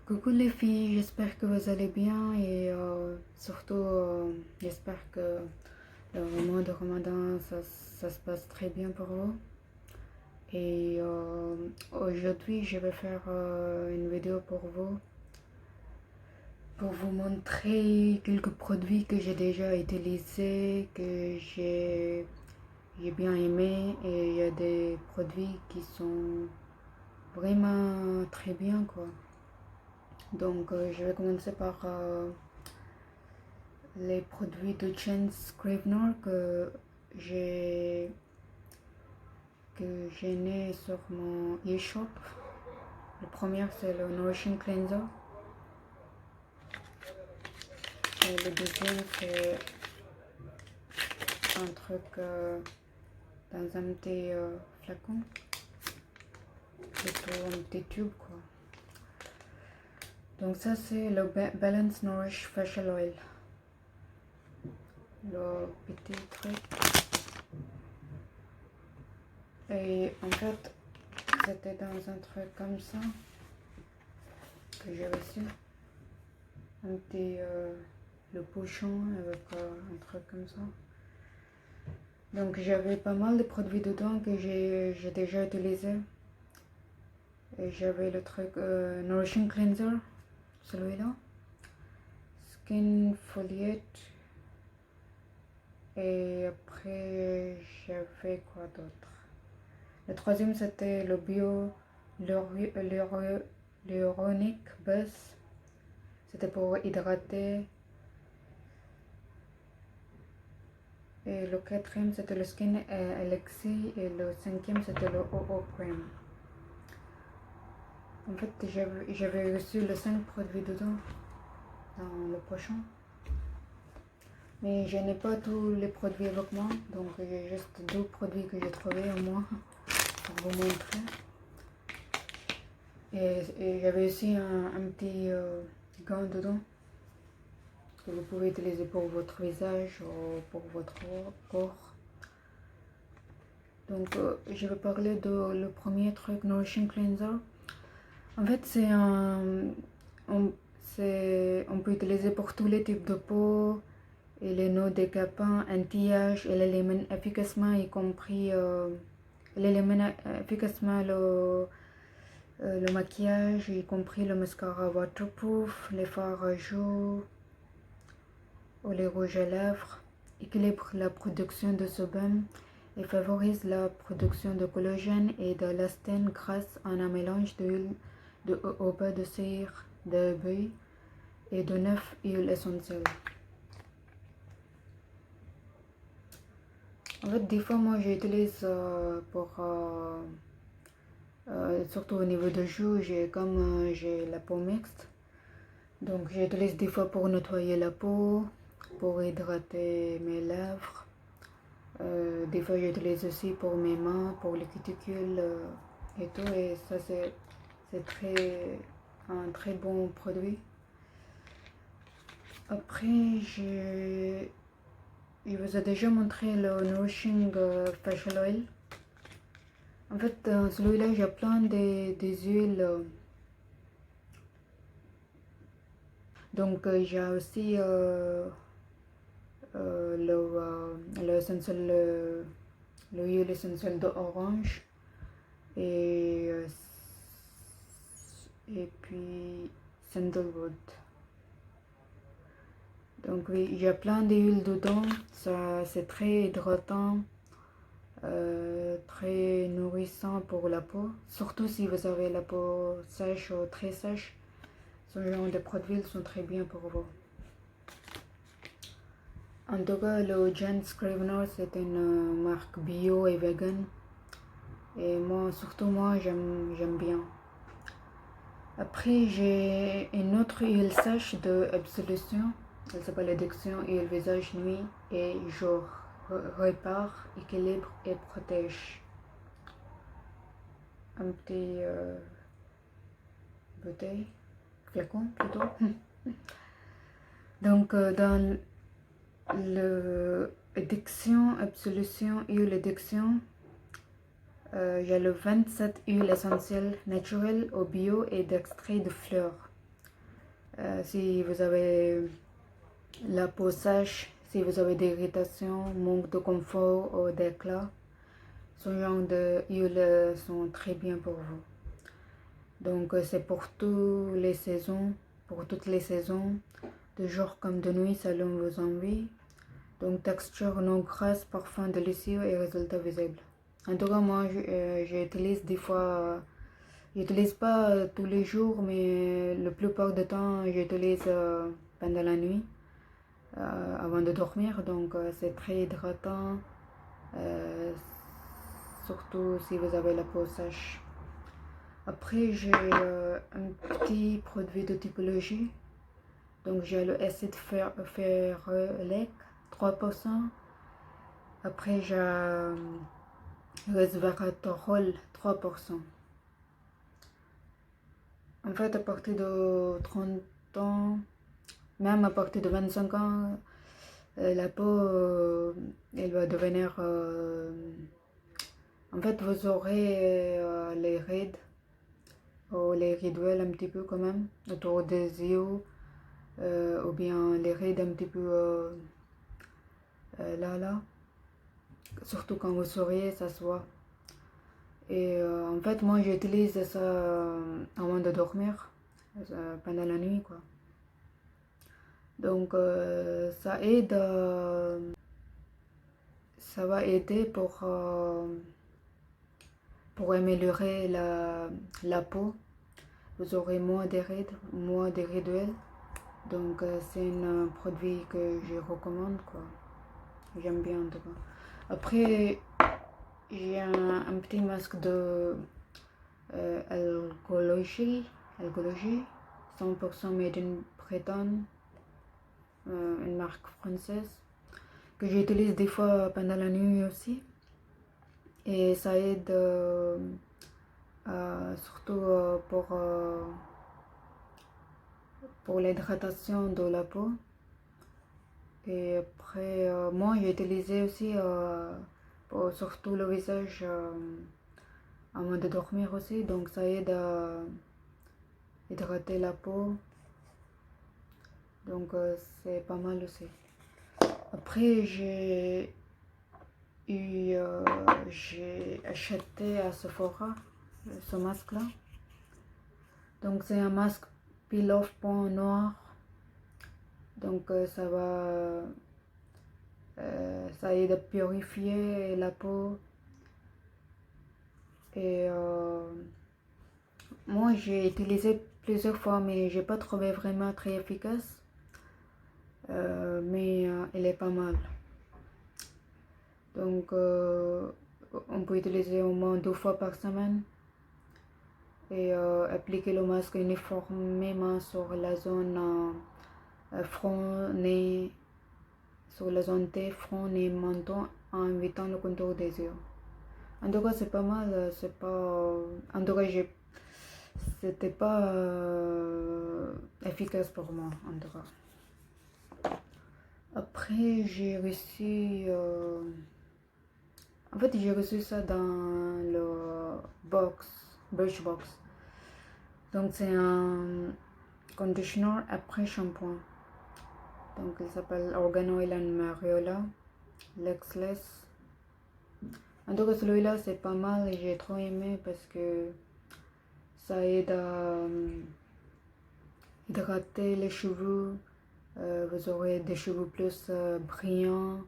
Coucou les filles, j'espère que vous allez bien et surtout j'espère que le mois de Ramadan ça se passe très bien pour vous. Et aujourd'hui je vais faire une vidéo pour vous montrer quelques produits que j'ai déjà utilisés, que j'ai bien aimé, et il y a des produits qui sont vraiment très bien quoi. Donc je vais commencer par les produits de Jens Scrivener j'ai j'ai né sur mon e-shop. Le premier c'est le Nourishing Cleanser et le deuxième c'est un truc dans un petit flacon, plutôt un petit tube quoi. Donc ça c'est le Balance Nourish Facial Oil, le petit truc. Et en fait c'était dans un truc comme ça que j'ai reçu, un petit le pochon avec un truc comme ça. Donc j'avais pas mal de produits dedans que j'ai déjà utilisé. Et j'avais le truc Nourishing Cleanser, celui-là, Skin Foliate, et après j'avais quoi d'autre. Le troisième c'était le Bio Hyaluronic Buzz, c'était pour hydrater. Et le quatrième c'était le Skin Elixir et le cinquième c'était le OO Cream. En fait j'avais reçu les 5 produits dedans dans le pochon, mais je n'ai pas tous les produits avec moi, donc j'ai juste 2 produits que j'ai trouvés au moins pour vous montrer. Et j'avais aussi un petit gant dedans que vous pouvez utiliser pour votre visage ou pour votre corps. Donc je vais parler de le premier truc, Nourishing Cleanser. En fait on peut utiliser pour tous les types de peau. Il est non décapant, anti-âge, il élimine efficacement, y compris le maquillage, y compris le mascara waterproof, les fards à joues ou les rouges à lèvres, équilibre la production de sébum et favorise la production de collagène et d'élastine grâce à un mélange d'huile de jojoba, de cire de buis et de 9 huiles essentielles. En fait, des fois, moi, j'utilise pour, surtout au niveau de joues, j'ai la peau mixte. Donc, j'utilise des fois pour nettoyer la peau, pour hydrater mes lèvres. Des fois, j'utilise aussi pour mes mains, pour les cuticules et tout. Et ça, c'est un très bon produit. Après, je vous ai déjà montré le Nourishing Facial Oil. En fait, dans celui-là, j'ai plein des huiles. Donc, j'ai aussi l'huile essentielle d'orange et puis sandalwood. Donc oui, il y a plein d'huiles dedans. Ça, c'est très hydratant, très nourrissant pour la peau. Surtout si vous avez la peau sèche ou très sèche. Ce genre de produits sont très bien pour vous. En tout cas, le Jens Scrivener, c'est une marque bio et vegan. Et moi, surtout moi, j'aime bien. Après, j'ai une autre huile sèche de Absolution. Elle s'appelle Addiction Huile Visage Nuit et Jour. Répare, équilibre et protège. Un petit bouteille, flacon plutôt. Donc, dans le Addiction, Absolution, huile Addiction, il y a le 27 huiles essentielles naturelles au bio et d'extrait de fleurs. Si vous avez la peau sèche, si vous avez des irritations, manque de confort ou d'éclat, ce genre d'huile sont très bien pour vous. Donc c'est pour toutes les saisons, de jour comme de nuit selon vos envies. Donc texture non grasse, parfum délicieux et résultat visible. En tout cas, moi j'utilise des fois, j'utilise pas tous les jours, mais la plupart du temps j'utilise pendant la nuit, avant de dormir. Donc c'est très hydratant, surtout si vous avez la peau sèche. Après j'ai un petit produit de typologie. Donc j'ai le acide ferulique 3%. Après j'ai resveratrol 3%. En fait, à partir de 30 ans, même à partir de 25 ans, la peau, elle va devenir... en fait, vous aurez les rides, ou les riduelles un petit peu quand même, autour des yeux, ou bien les rides un petit peu là. Surtout quand vous souriez, ça se voit. Et en fait, moi j'utilise ça avant de dormir, pendant la nuit quoi. Donc ça aide, ça va aider pour améliorer la peau. Vous aurez moins de rides, moins de riduelles. Donc c'est un produit que je recommande quoi. J'aime bien en tout cas. Après j'ai un petit masque de algologie 100% made in Bretagne, une marque française que j'utilise des fois pendant la nuit aussi, et ça aide surtout pour l'hydratation de la peau. Et après moi j'ai utilisé aussi pour surtout le visage avant de dormir aussi, donc ça aide à hydrater la peau, donc c'est pas mal aussi. Après j'ai acheté à Sephora ce masque là, donc c'est un masque peel off point noir, donc ça aide à purifier la peau. Et moi j'ai utilisé plusieurs fois mais j'ai pas trouvé vraiment très efficace, mais elle est pas mal. Donc on peut utiliser au moins 2 fois par semaine et appliquer le masque uniformément sur la zone front, nez, sur la zone T, front, nez, menton, en évitant le contour des yeux. En tout cas c'est pas mal, c'est pas... En tout cas c'était pas efficace pour moi en tout cas. Après j'ai reçu... en fait j'ai reçu ça dans le Birchbox. Donc c'est un conditioner après shampoing. Donc il s'appelle Organ Oil and Mariola Lexless. En tout cas celui-là c'est pas mal et j'ai trop aimé parce que ça aide à hydrater les cheveux. Vous aurez des cheveux plus brillants,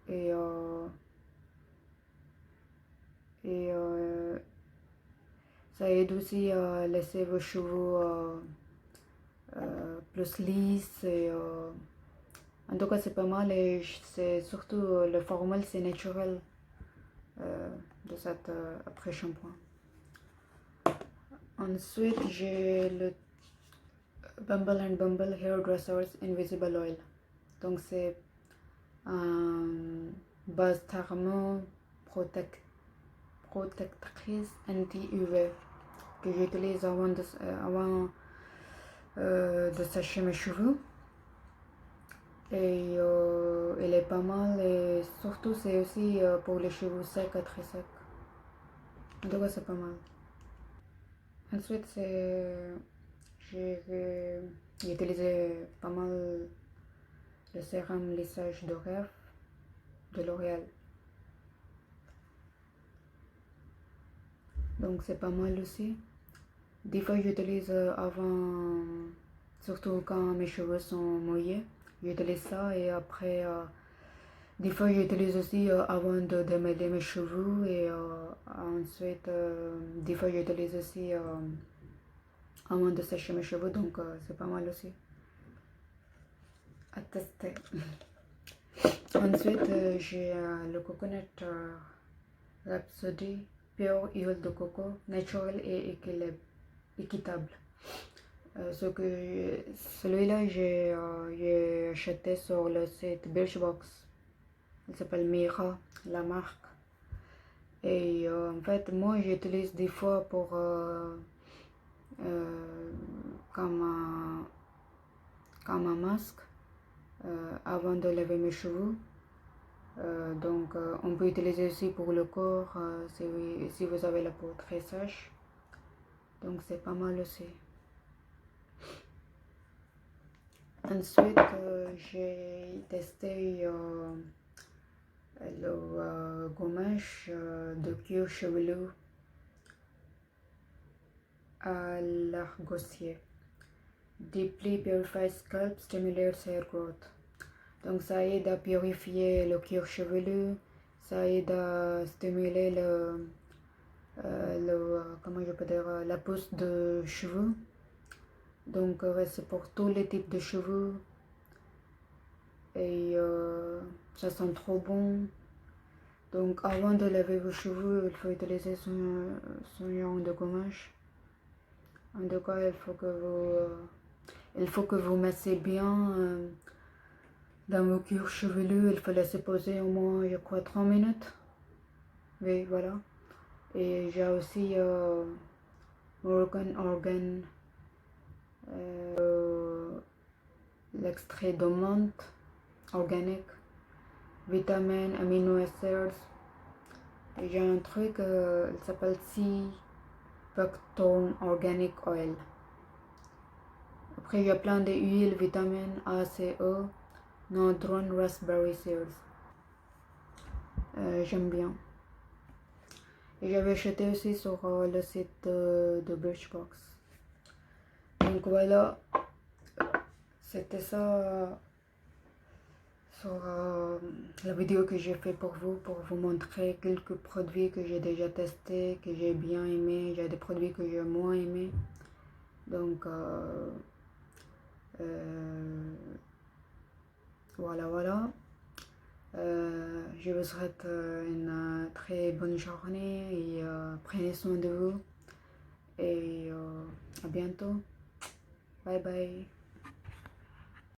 et ça aide aussi à laisser vos cheveux plus lisses. Et en tout cas c'est pas mal, et c'est surtout le formule c'est naturel de cet après shampoing. Ensuite j'ai le Bumble and Bumble Hairdressers Invisible Oil. Donc c'est un base thermo protectrice anti-UV que j'utilise avant de sécher mes cheveux. Et elle est pas mal, et surtout c'est aussi pour les cheveux secs et très secs. En tout cas c'est pas mal. Ensuite j'ai utilisé pas mal le sérum lissage de rêve de L'Oréal. Donc c'est pas mal aussi. Des fois j'utilise avant, surtout quand mes cheveux sont mouillés, j'utilise ça et après des fois j'utilise aussi avant de démêler mes cheveux et ensuite des fois j'utilise aussi avant de sécher mes cheveux, donc c'est pas mal aussi à tester. Ensuite j'ai le Coconut Rhapsody Pure Huile de Coco, naturel et équitable. Celui-là j'ai acheté sur le site Birchbox. Il s'appelle Mira, la marque. Et en fait, moi j'utilise des fois pour comme un masque avant de laver mes cheveux. Donc on peut utiliser aussi pour le corps si vous avez la peau très sèche. Donc c'est pas mal aussi. Ensuite j'ai testé le gommage de cuir chevelu à l'argosier. Deeply Purified Scalp Stimulates Hair Growth. Donc ça aide à purifier le cuir chevelu, ça aide à stimuler comment je peux dire, la pousse de cheveux. Donc c'est pour tous les types de cheveux. Et ça sent trop bon. Donc avant de laver vos cheveux, il faut utiliser son genre de gommage. En tout cas, il faut que vous massez bien dans vos cuirs chevelus. Il faut laisser poser au moins, je crois, 3 minutes. Oui, voilà. Et j'ai aussi Moroccan Organ, l'extrait de menthe organique, vitamines, amino-acids. Et j'ai un truc, il s'appelle Sea Buckthorn Organic Oil. Après, il y a plein d'huiles, vitamines A, C, E, Nodron Raspberry Seeds. J'aime bien. Et j'avais acheté aussi sur le site de Birchbox. Donc voilà, c'était ça sur la vidéo que j'ai fait pour vous montrer quelques produits que j'ai déjà testés, que j'ai bien aimé. Il y a des produits que j'ai moins aimé. Donc voilà. Je vous souhaite une très bonne journée et prenez soin de vous et à bientôt. Bye bye.